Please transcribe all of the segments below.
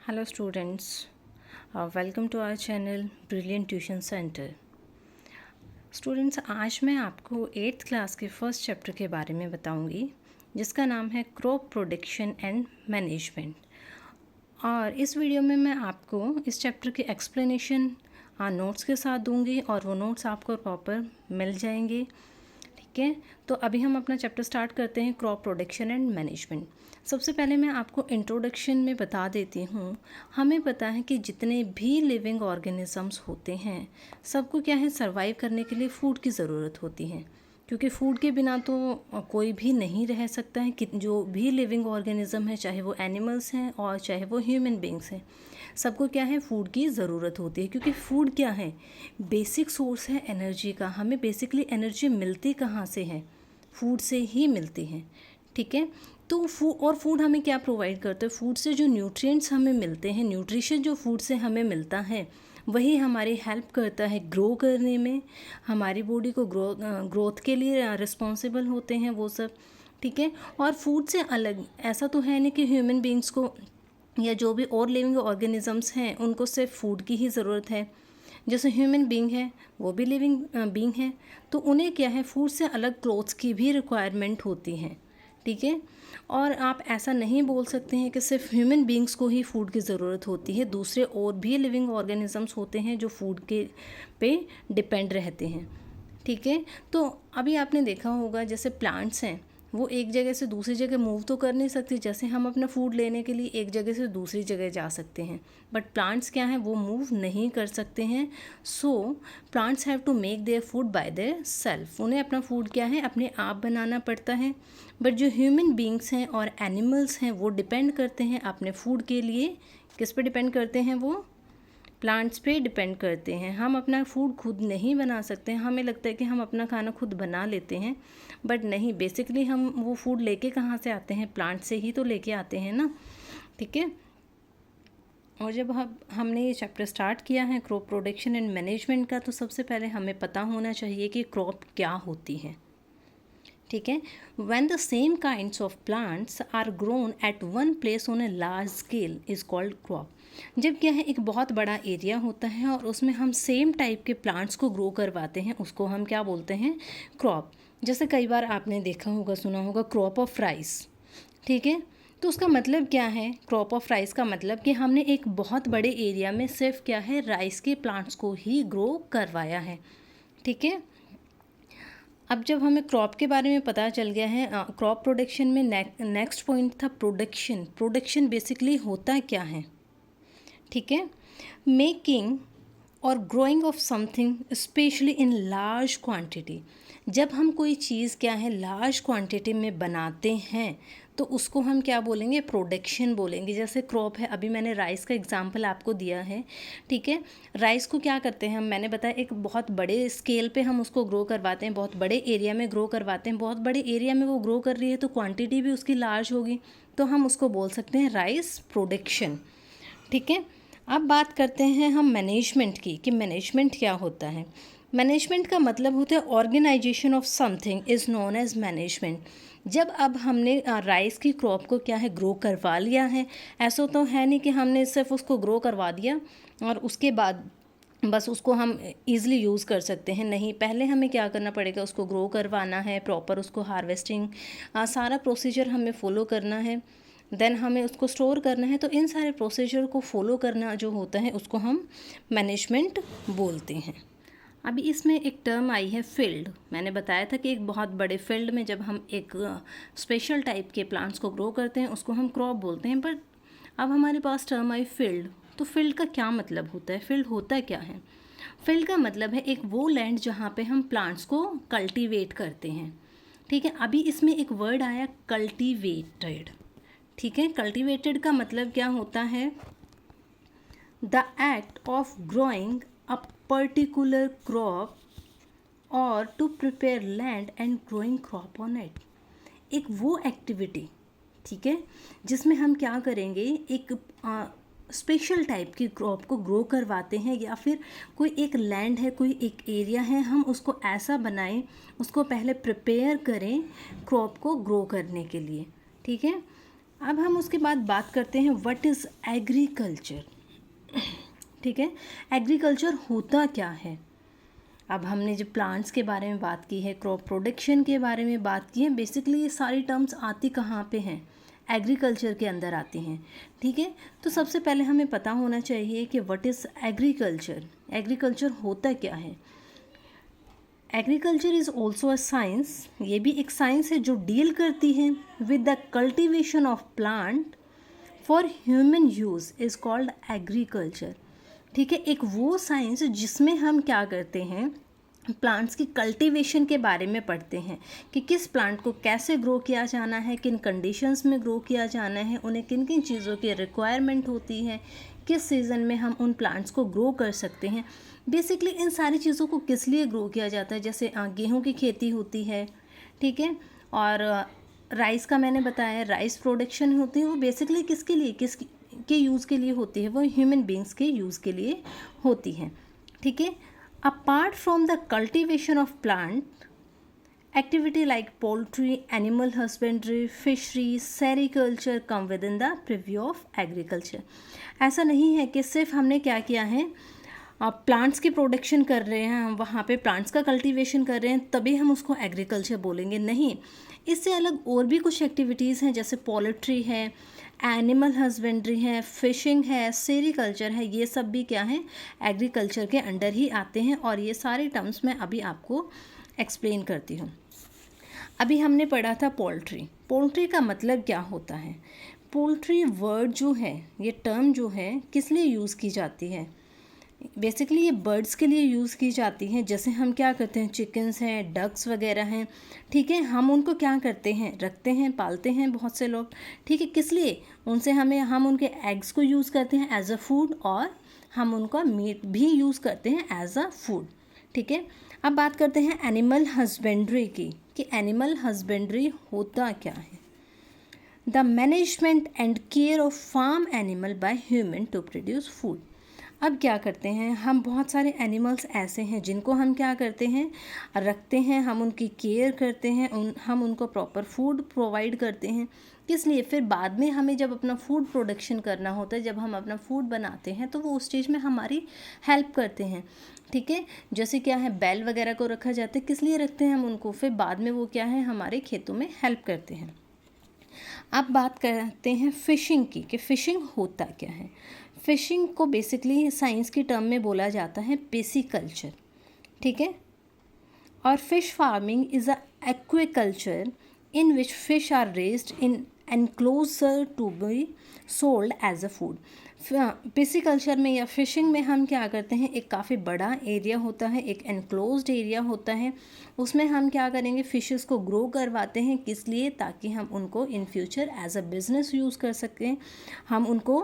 Hello students, welcome to our channel Brilliant Tuition Center. Students, आज मैं आपको 8th class के फर्स्ट चैप्टर के बारे में बताऊंगी जिसका नाम है क्रॉप प्रोडक्शन एंड मैनेजमेंट। और इस वीडियो में मैं आपको इस चैप्टर की एक्सप्लेनेशन नोट्स के साथ दूंगी और वो नोट्स आपको प्रॉपर मिल जाएंगे। ठीक है, तो अभी हम अपना चैप्टर स्टार्ट करते हैं, क्रॉप प्रोडक्शन एंड मैनेजमेंट। सबसे पहले मैं आपको इंट्रोडक्शन में बता देती हूँ। हमें पता है कि जितने भी लिविंग ऑर्गेनिजम्स होते हैं सबको क्या है, सर्वाइव करने के लिए फ़ूड की ज़रूरत होती है, क्योंकि फ़ूड के बिना तो कोई भी नहीं रह सकता है। कि जो भी लिविंग ऑर्गेनिज़म है, चाहे वो एनिमल्स हैं और चाहे वो ह्यूमन बींग्स हैं, सबको क्या है, फ़ूड की ज़रूरत होती है। क्योंकि फ़ूड क्या है, बेसिक सोर्स है एनर्जी का। हमें बेसिकली एनर्जी मिलती कहाँ से है? फूड से ही मिलती है। ठीक है, तो फूड हमें क्या प्रोवाइड करता है? फूड से जो न्यूट्रिएंट्स हमें मिलते हैं, न्यूट्रिशन जो फूड से हमें मिलता है वही हमारी हेल्प करता है ग्रो करने में, हमारी बॉडी को ग्रोथ के लिए रिस्पॉन्सिबल होते हैं वो सब। ठीक है, और फूड से अलग ऐसा तो है नहीं कि ह्यूमन बींग्स को या जो भी और लिविंग ऑर्गेनिजम्स हैं उनको सिर्फ फूड की ही ज़रूरत है। जैसे ह्यूमन बींग है, वो भी लिविंग बींग है, तो उन्हें क्या है, फूड से अलग क्लोथ्स की भी रिक्वायरमेंट होती है। ठीक है, और आप ऐसा नहीं बोल सकते हैं कि सिर्फ ह्यूमन बींग्स को ही फूड की ज़रूरत होती है। दूसरे और भी लिविंग ऑर्गेनिजम्स होते हैं जो फूड के पे डिपेंड रहते हैं। ठीक है, तो अभी आपने देखा होगा जैसे प्लांट्स हैं, वो एक जगह से दूसरी जगह मूव तो कर नहीं सकती। जैसे हम अपना फूड लेने के लिए एक जगह से दूसरी जगह जा सकते हैं, बट प्लांट्स क्या हैं, वो मूव नहीं कर सकते हैं। So plants have to make their food by their self. उन्हें अपना फूड क्या है, अपने आप बनाना पड़ता है। बट जो ह्यूमन बींग्स हैं और एनिमल्स हैं वो डिपेंड करते हैं अपने फूड के लिए। किस पे डिपेंड करते हैं? वो प्लांट्स पे डिपेंड करते हैं। हम अपना फूड खुद नहीं बना सकते हैं। हमें लगता है कि हम अपना खाना खुद बना लेते हैं, बट नहीं, बेसिकली हम वो फूड लेके कहाँ से आते हैं? प्लांट से ही तो लेके आते हैं ना। ठीक है, और जब हमने ये चैप्टर स्टार्ट किया है क्रॉप प्रोडक्शन एंड मैनेजमेंट का, तो सबसे पहले हमें पता होना चाहिए कि क्रॉप क्या होती है। ठीक है, when the same kinds of plants are grown at one place on a large scale is called crop. जब क्या है, एक बहुत बड़ा एरिया होता है और उसमें हम सेम टाइप के प्लांट्स को ग्रो करवाते हैं, उसको हम क्या बोलते हैं? क्रॉप। जैसे कई बार आपने देखा होगा, सुना होगा, क्रॉप ऑफ राइस। ठीक है, तो उसका मतलब क्या है? क्रॉप ऑफ राइस का मतलब कि हमने एक बहुत बड़े एरिया में सिर्फ क्या है, राइस के प्लांट्स को ही ग्रो करवाया है। ठीक है, अब जब हमें क्रॉप के बारे में पता चल गया है, क्रॉप प्रोडक्शन में नेक्स्ट पॉइंट था प्रोडक्शन। प्रोडक्शन बेसिकली होता क्या है? ठीक है, मेकिंग और growing of something specially in large quantity. जब हम कोई चीज़ क्या है, लार्ज क्वांटिटी में बनाते हैं तो उसको हम क्या बोलेंगे? प्रोडक्शन बोलेंगे। जैसे क्रॉप है, अभी मैंने राइस का एग्जांपल आपको दिया है। ठीक है, राइस को क्या करते हैं हम, मैंने बताया एक बहुत बड़े स्केल पे हम उसको ग्रो करवाते हैं, बहुत बड़े एरिया में ग्रो करवाते हैं। बहुत बड़े एरिया में वो ग्रो कर रही है तो क्वांटिटी भी उसकी लार्ज होगी, तो हम उसको बोल सकते हैं राइस प्रोडक्शन। ठीक है, अब बात करते हैं हम मैनेजमेंट की, कि मैनेजमेंट क्या होता है। मैनेजमेंट का मतलब होता है organization of something is known as management. जब अब हमने राइस की क्रॉप को क्या है, ग्रो करवा लिया है, ऐसा तो है नहीं कि हमने सिर्फ उसको ग्रो करवा दिया और उसके बाद बस उसको हम ईज़िली यूज़ कर सकते हैं। नहीं, पहले हमें क्या करना पड़ेगा, उसको ग्रो करवाना है, प्रॉपर उसको हार्वेस्टिंग सारा प्रोसीजर हमें फॉलो करना है, देन हमें उसको स्टोर करना है। तो इन सारे प्रोसीजर को फॉलो करना जो होता है उसको हम मैनेजमेंट बोलते हैं। अभी इसमें एक टर्म आई है फील्ड। मैंने बताया था कि एक बहुत बड़े फील्ड में जब हम एक स्पेशल टाइप के प्लांट्स को ग्रो करते हैं उसको हम क्रॉप बोलते हैं। बट अब हमारे पास टर्म आई फील्ड। तो फील्ड का क्या मतलब होता है? फील्ड होता क्या है? फील्ड का मतलब है एक वो लैंड जहाँ पे हम प्लांट्स को कल्टीवेट करते हैं। ठीक है, अभी इसमें एक वर्ड आया कल्टीवेटेड। ठीक है, कल्टीवेटेड का मतलब क्या होता है? The act of growing a particular crop और to prepare land and growing crop on it. एक वो एक्टिविटी, ठीक है, जिसमें हम क्या करेंगे, एक स्पेशल टाइप की क्रॉप को ग्रो करवाते हैं, या फिर कोई एक लैंड है, कोई एक एरिया है, हम उसको ऐसा बनाएं, उसको पहले प्रिपेयर करें क्रॉप को ग्रो करने के लिए। ठीक है, अब हम उसके बाद बात करते हैं व्हाट इज़ एग्रीकल्चर। ठीक है, एग्रीकल्चर होता क्या है। अब हमने जो प्लांट्स के बारे में बात की है, क्रॉप प्रोडक्शन के बारे में बात की है, बेसिकली ये सारी टर्म्स आती कहाँ पे हैं, एग्रीकल्चर के अंदर आती हैं। ठीक है, तो सबसे पहले हमें पता होना चाहिए कि व्हाट इज़ एग्रीकल्चर, एग्रीकल्चर होता क्या है। Agriculture is also a science, ये भी एक साइंस है जो डील करती है with the cultivation of plant for human use is called agriculture. ठीक है, एक वो साइंस जिसमें हम क्या करते हैं, प्लांट्स की कल्टीवेशन के बारे में पढ़ते हैं कि किस प्लांट को कैसे ग्रो किया जाना है, किन कंडीशंस में ग्रो किया जाना है, उन्हें किन किन चीज़ों की रिक्वायरमेंट होती है, किस सीज़न में हम उन प्लांट्स को ग्रो कर सकते हैं। बेसिकली इन सारी चीज़ों को किस लिए ग्रो किया जाता है, जैसे गेहूँ की खेती होती है, ठीक है, और राइस का मैंने बताया, राइस प्रोडक्शन होती है, वो बेसिकली किसके लिए, किस के यूज़ के लिए होती है, वो ह्यूमन बींग्स के यूज़ के लिए होती है। ठीक है, apart from the cultivation of plant, activity like poultry, animal husbandry, fishery, sericulture come with in the preview of agriculture. ऐसा नहीं है कि सिर्फ हमने क्या किया है, प्लांट्स की प्रोडक्शन कर रहे हैं, हम वहाँ पे प्लांट्स का कल्टीवेशन कर रहे हैं तभी हम उसको एग्रीकल्चर बोलेंगे, नहीं। इससे अलग और भी कुछ एक्टिविटीज़ हैं, जैसे पोल्ट्री है, एनिमल हस्बेंड्री है, फिशिंग है, सेरिकल्चर है, ये सब भी क्या है, एग्रीकल्चर के अंडर ही आते हैं। और ये सारे टर्म्स मैं अभी आपको एक्सप्लेन करती हूँ। अभी हमने पढ़ा था पोल्ट्री, पोल्ट्री का मतलब क्या होता है। पोल्ट्री वर्ड जो है, ये टर्म जो है, किस लिए यूज़ की जाती है, बेसिकली ये बर्ड्स के लिए यूज़ की जाती हैं। जैसे हम क्या करते हैं, चिकन्स हैं, डक्स वगैरह हैं, ठीक है, हम उनको क्या करते हैं, रखते हैं, पालते हैं बहुत से लोग। ठीक है, किस लिए, उनसे हम उनके एग्स को यूज़ करते हैं एज अ फूड, और हम उनका मीट भी यूज़ करते हैं एज अ फूड। ठीक है, अब बात करते हैं एनिमल हस्बेंड्री की, कि एनिमल हस्बेंड्री होता क्या है। The management and care of farm animal by human to produce food. अब क्या करते हैं हम, बहुत सारे एनिमल्स ऐसे हैं जिनको हम क्या करते हैं, रखते हैं, हम उनकी केयर करते हैं, हम उनको प्रॉपर फूड प्रोवाइड करते हैं। किस लिए, फिर बाद में हमें जब अपना फूड प्रोडक्शन करना होता है, जब हम अपना फूड बनाते हैं, तो वो उस स्टेज में हमारी हेल्प करते हैं। ठीक है, जैसे क्या है, बैल वगैरह को रखा जाता है, किस लिए रखते हैं हम उनको, फिर बाद में वो क्या है, हमारे खेतों में हेल्प करते हैं। अब बात करते हैं फ़िशिंग की, कि फ़िशिंग होता क्या है। फ़िशिंग को बेसिकली साइंस की टर्म में बोला जाता है पिसीकल्चर। ठीक है, और fish farming is a aquaculture in which fish are raised in enclosure to be sold as a food. Pisciculture में या फिशिंग में हम क्या करते हैं, एक काफ़ी बड़ा एरिया होता है, एक एनक्लोज्ड एरिया होता है, उसमें हम क्या करेंगे, फिशेस को ग्रो करवाते हैं, किस लिए, ताकि हम उनको in future as a business use कर सकें, हम उनको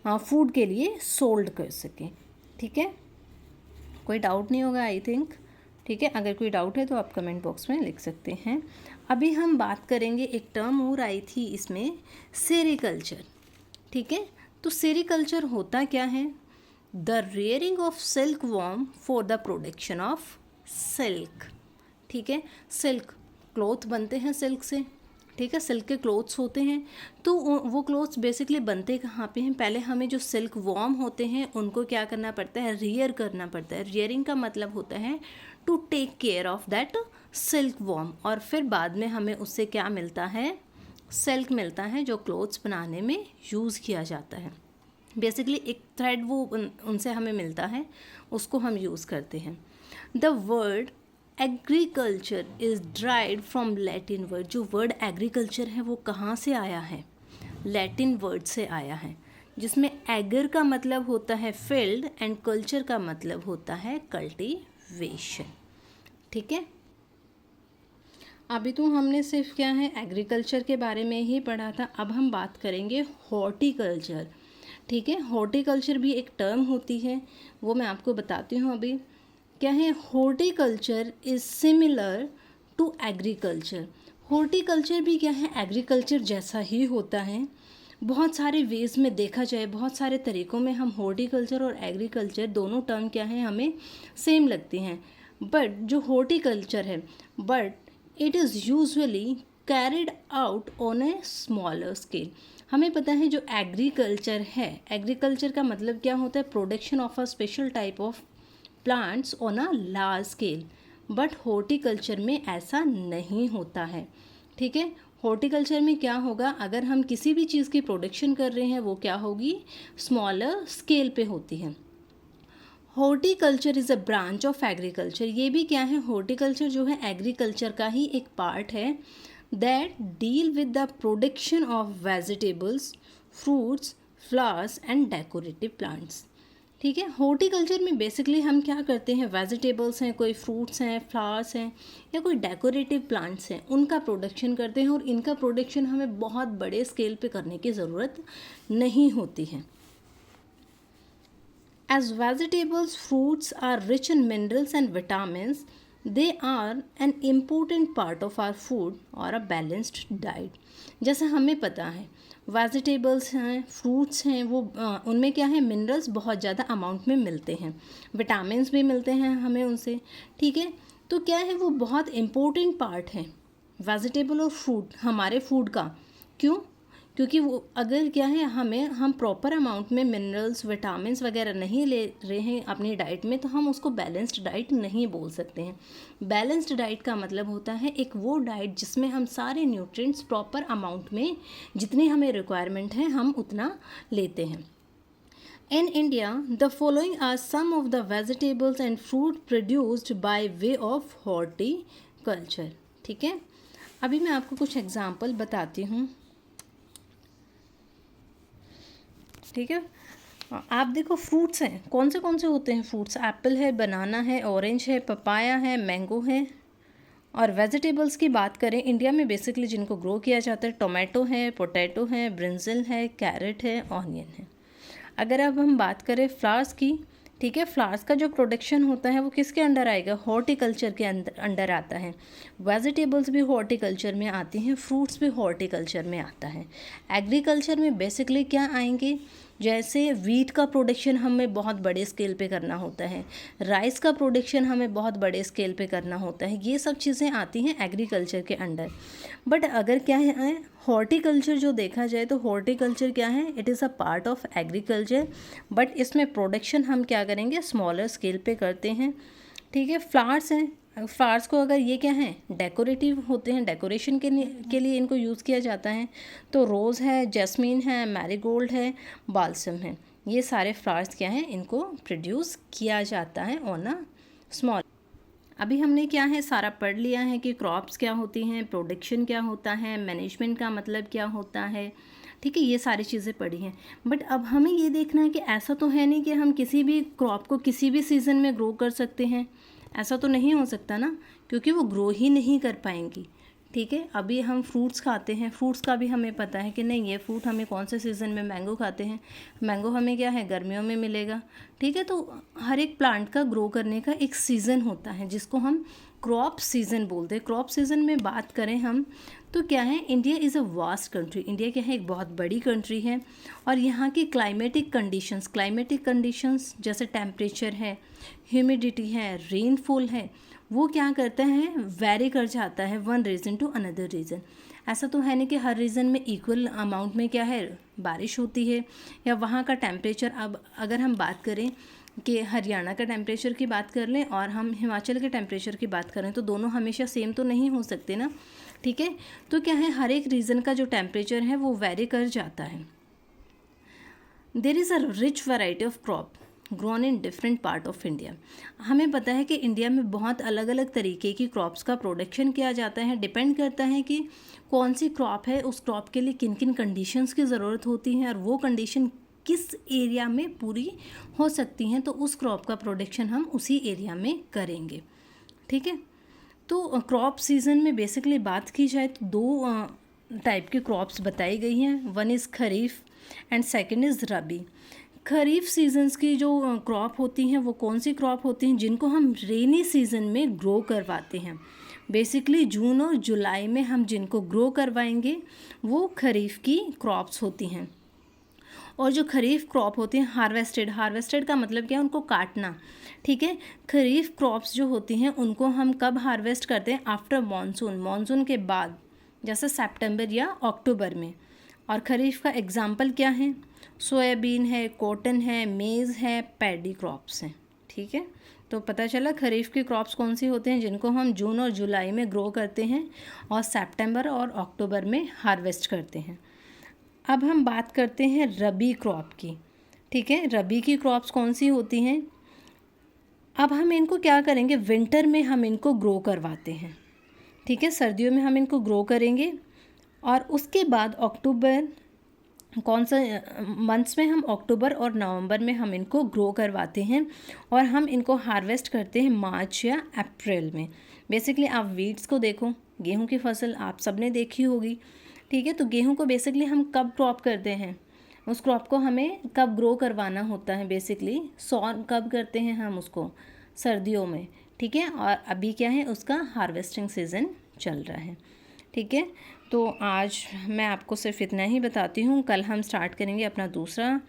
फूड के लिए सोल्ड कर सकें। ठीक है, कोई डाउट नहीं होगा आई थिंक। ठीक है, अगर कोई डाउट है तो आप कमेंट बॉक्स में लिख सकते हैं। अभी हम बात करेंगे, एक टर्म और आई थी इसमें, सेरिकल्चर। ठीक है, तो सेरिकल्चर होता क्या है, the rearing of silk worm for the production of silk. ठीक है, सिल्क क्लॉथ बनते हैं सिल्क से, ठीक है, सिल्क के क्लोथ्स होते हैं, तो वो क्लोथ्स बेसिकली बनते कहाँ पे हैं, पहले हमें जो सिल्क वॉर्म होते हैं उनको क्या करना पड़ता है, रियर करना पड़ता है। रियरिंग का मतलब होता है to take care of that silk worm, और फिर बाद में हमें उससे क्या मिलता है, सिल्क मिलता है, जो क्लोथ्स बनाने में यूज़ किया जाता है। बेसिकली एक थ्रेड वो उनसे हमें मिलता है, उसको हम यूज़ करते हैं। The word agriculture is dried from Latin word, जो वर्ड एग्रीकल्चर है वो कहाँ से आया है, लैटिन वर्ड से आया है, जिसमें एगर का मतलब होता है फील्ड एंड कल्चर का मतलब होता है कल्टीवेशन। ठीक है, अभी तो हमने सिर्फ क्या है, एग्रीकल्चर के बारे में ही पढ़ा था। अब हम बात करेंगे हॉर्टिकल्चर। ठीक है, हॉर्टिकल्चर भी एक टर्म होती है, वो मैं आपको बताती हूँ अभी क्या है। Horticulture is similar to agriculture. Horticulture भी क्या है, एग्रीकल्चर जैसा ही होता है। बहुत सारे वेज में देखा जाए, बहुत सारे तरीक़ों में हम हॉर्टिकल्चर और एग्रीकल्चर दोनों टर्म क्या है, हमें सेम लगती हैं। बट जो हॉर्टिकल्चर है, but it is usually carried out on a smaller scale. हमें पता है जो एग्रीकल्चर है, एग्रीकल्चर का मतलब क्या होता है, production of a special type of plants on a large scale. But horticulture में ऐसा नहीं होता है, ठीक है। हॉर्टिकल्चर में क्या होगा, अगर हम किसी भी चीज़ की प्रोडक्शन कर रहे हैं वो क्या होगी, स्मॉलर स्केल पे होती है। Horticulture is a branch of agriculture, ये भी क्या है, हॉर्टिकल्चर जो है एग्रीकल्चर का ही एक पार्ट है, that deal with the production of vegetables, fruits, flowers and decorative plants, ठीक है। हॉर्टिकल्चर में बेसिकली हम क्या करते हैं, वेजिटेबल्स हैं, कोई फ्रूट्स हैं, फ्लावर्स हैं, या कोई डेकोरेटिव प्लांट्स हैं, उनका प्रोडक्शन करते हैं, और इनका प्रोडक्शन हमें बहुत बड़े स्केल पे करने की ज़रूरत नहीं होती है। As vegetables, fruits are rich in minerals and vitamins, they are an important part of our food or a balanced diet. जैसे हमें पता है वेजिटेबल्स हैं, फ्रूट्स हैं, वो उनमें क्या है, मिनरल्स बहुत ज़्यादा अमाउंट में मिलते हैं, विटामिन्स भी मिलते हैं हमें उनसे, ठीक है। तो क्या है, वो बहुत इम्पोर्टेंट पार्ट है वेजिटेबल और फ्रूट हमारे फूड का। क्यों, क्योंकि वो अगर क्या है, हम प्रॉपर अमाउंट में मिनरल्स, विटामिन्स वगैरह नहीं ले रहे हैं अपनी डाइट में, तो हम उसको बैलेंस्ड डाइट नहीं बोल सकते हैं। बैलेंस्ड डाइट का मतलब होता है एक वो डाइट जिसमें हम सारे न्यूट्रिएंट्स प्रॉपर अमाउंट में, जितनी हमें रिक्वायरमेंट है हम उतना लेते हैं। In India, the following are some of the vegetables and fruit produced by way of horticulture, ठीक है। अभी मैं आपको कुछ एग्जाम्पल बताती हूँ, ठीक है। आप देखो फ्रूट्स हैं, कौन से होते हैं फ्रूट्स, एप्पल है, बनाना है, ऑरेंज है, पपाया है, मैंगो है। और वेजिटेबल्स की बात करें इंडिया में बेसिकली जिनको ग्रो किया जाता है, टोमेटो है, पोटैटो है, ब्रिंजल है, कैरेट है, ऑनियन है। अगर अब हम बात करें फ्लावर्स की, ठीक है, फ्लावर्स का जो प्रोडक्शन होता है वो किसके अंडर आएगा, हॉर्टिकल्चर के अंडर आता है। वेजिटेबल्स भी हॉर्टिकल्चर में आती हैं, फ्रूट्स भी हॉर्टिकल्चर में आता है। एग्रीकल्चर में बेसिकली क्या आएंगे, जैसे वीट का प्रोडक्शन हमें बहुत बड़े स्केल पे करना होता है, राइस का प्रोडक्शन हमें बहुत बड़े स्केल पे करना होता है, ये सब चीज़ें आती हैं एग्रीकल्चर के अंडर। बट अगर क्या है, हॉर्टिकल्चर जो देखा जाए तो हॉर्टिकल्चर क्या है, it is a part of agriculture, but इसमें प्रोडक्शन हम क्या करेंगे, स्मॉलर स्केल पे करते हैं, ठीक है। फ्लावर्स हैं, फ्लावर्स को अगर ये क्या है, डेकोरेटिव होते हैं, डेकोरेशन के लिए इनको यूज़ किया जाता है, तो रोज़ है, जैस्मीन है, मैरीगोल्ड है, बाल्सम है, ये सारे फ्लावर्स क्या हैं, इनको प्रोड्यूस किया जाता है ऑन अ स्मॉल। अभी हमने क्या है, सारा पढ़ लिया है कि क्रॉप्स क्या होती हैं, प्रोडक्शन क्या होता है, मैनेजमेंट का मतलब क्या होता है, ठीक है, ये सारी चीज़ें पढ़ी हैं। बट अब हमें ये देखना है कि ऐसा तो है नहीं कि हम किसी भी क्रॉप को किसी भी सीज़न में ग्रो कर सकते हैं, ऐसा तो नहीं हो सकता ना, क्योंकि वो ग्रो ही नहीं कर पाएंगी, ठीक है। अभी हम फ्रूट्स खाते हैं, फ्रूट्स का भी हमें पता है कि नहीं, ये फ्रूट हमें कौन से सीज़न में, मैंगो खाते हैं, मैंगो हमें क्या है, गर्मियों में मिलेगा, ठीक है। तो हर एक प्लांट का ग्रो करने का एक सीज़न होता है जिसको हम क्रॉप सीज़न बोलते हैं। क्रॉप सीज़न में बात करें हम तो क्या है, India is a vast country, India क्या है, एक बहुत बड़ी कंट्री है, और यहाँ की क्लाइमेटिक कंडीशंस जैसे टेम्परेचर है, ह्यूमिडिटी है, रेनफॉल है, वो क्या करता है, वेरी कर जाता है one region to another region. ऐसा तो है नहीं कि हर रीजन में इक्वल अमाउंट में क्या है, बारिश होती है, या वहाँ का टेम्परेचर। अब अगर हम बात करें कि हरियाणा का टेम्परेचर की बात कर लें और हम हिमाचल के टेम्परेचर की बात करें, तो दोनों हमेशा सेम तो नहीं हो सकते ना, ठीक है। तो क्या है, हर एक रीजन का जो टेम्परेचर है वो वेरी कर जाता है। There is a rich variety of crop grown in different part of India. हमें पता है कि इंडिया में बहुत अलग अलग तरीके की क्रॉप्स का प्रोडक्शन किया जाता है, डिपेंड करता है कि कौन सी क्रॉप है, उस क्रॉप के लिए किन किन कंडीशंस की ज़रूरत होती है, और वो कंडीशन किस एरिया में पूरी हो सकती हैं, तो उस क्रॉप का प्रोडक्शन हम उसी एरिया में करेंगे, ठीक है। तो क्रॉप सीज़न में बेसिकली बात की जाए तो दो टाइप की क्रॉप्स बताई गई हैं, one is kharif and second is rabi. Kharif seasons की जो क्रॉप होती हैं वो कौन सी क्रॉप होती हैं, जिनको हम रेनी सीज़न में ग्रो करवाते हैं। बेसिकली जून और जुलाई में हम जिनको ग्रो करवाएंगे वो खरीफ की क्रॉप्स होती हैं। और जो खरीफ क्रॉप होती हैं हार्वेस्टेड का मतलब क्या है, उनको काटना, ठीक है। खरीफ क्रॉप्स जो होती हैं उनको हम कब हार्वेस्ट करते हैं, आफ्टर मानसून के बाद, जैसे सितंबर या अक्टूबर में। और खरीफ का एग्जाम्पल क्या है? सोयाबीन है, कॉटन है, मेज़ है, पैडी क्रॉप्स हैं। ठीक है, तो पता चला खरीफ की क्रॉप्स कौन सी होते हैं जिनको हम जून और जुलाई में ग्रो करते हैं और सितंबर और अक्टूबर में हार्वेस्ट करते हैं। अब हम बात करते हैं रबी क्रॉप की। ठीक है, रबी की क्रॉप्स कौन सी होती हैं? अब हम इनको क्या करेंगे, विंटर में हम इनको ग्रो करवाते हैं। ठीक है, सर्दियों में हम इनको ग्रो करेंगे और उसके बाद अक्टूबर, कौन सा मंथ्स में, हम अक्टूबर और नवंबर में हम इनको ग्रो करवाते हैं और हम इनको हार्वेस्ट करते हैं मार्च या अप्रैल में। बेसिकली आप वीट्स को देखो, गेहूं की फसल आप सबने देखी होगी। ठीक है, तो गेहूं को बेसिकली हम कब क्रॉप करते हैं, उस क्रॉप को हमें कब ग्रो करवाना होता है, बेसिकली सॉन कब करते हैं हम उसको, सर्दियों में। ठीक है, और अभी क्या है, उसका हार्वेस्टिंग सीज़न चल रहा है। ठीक है, तो आज मैं आपको सिर्फ इतना ही बताती हूँ। कल हम स्टार्ट करेंगे अपना दूसरा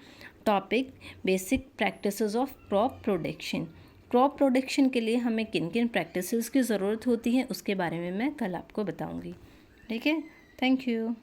topic, basic practices of crop production. Crop production के लिए हमें किन किन प्रैक्टिसेस की ज़रूरत होती है उसके बारे में मैं कल आपको बताऊँगी। ठीक है, थैंक यू।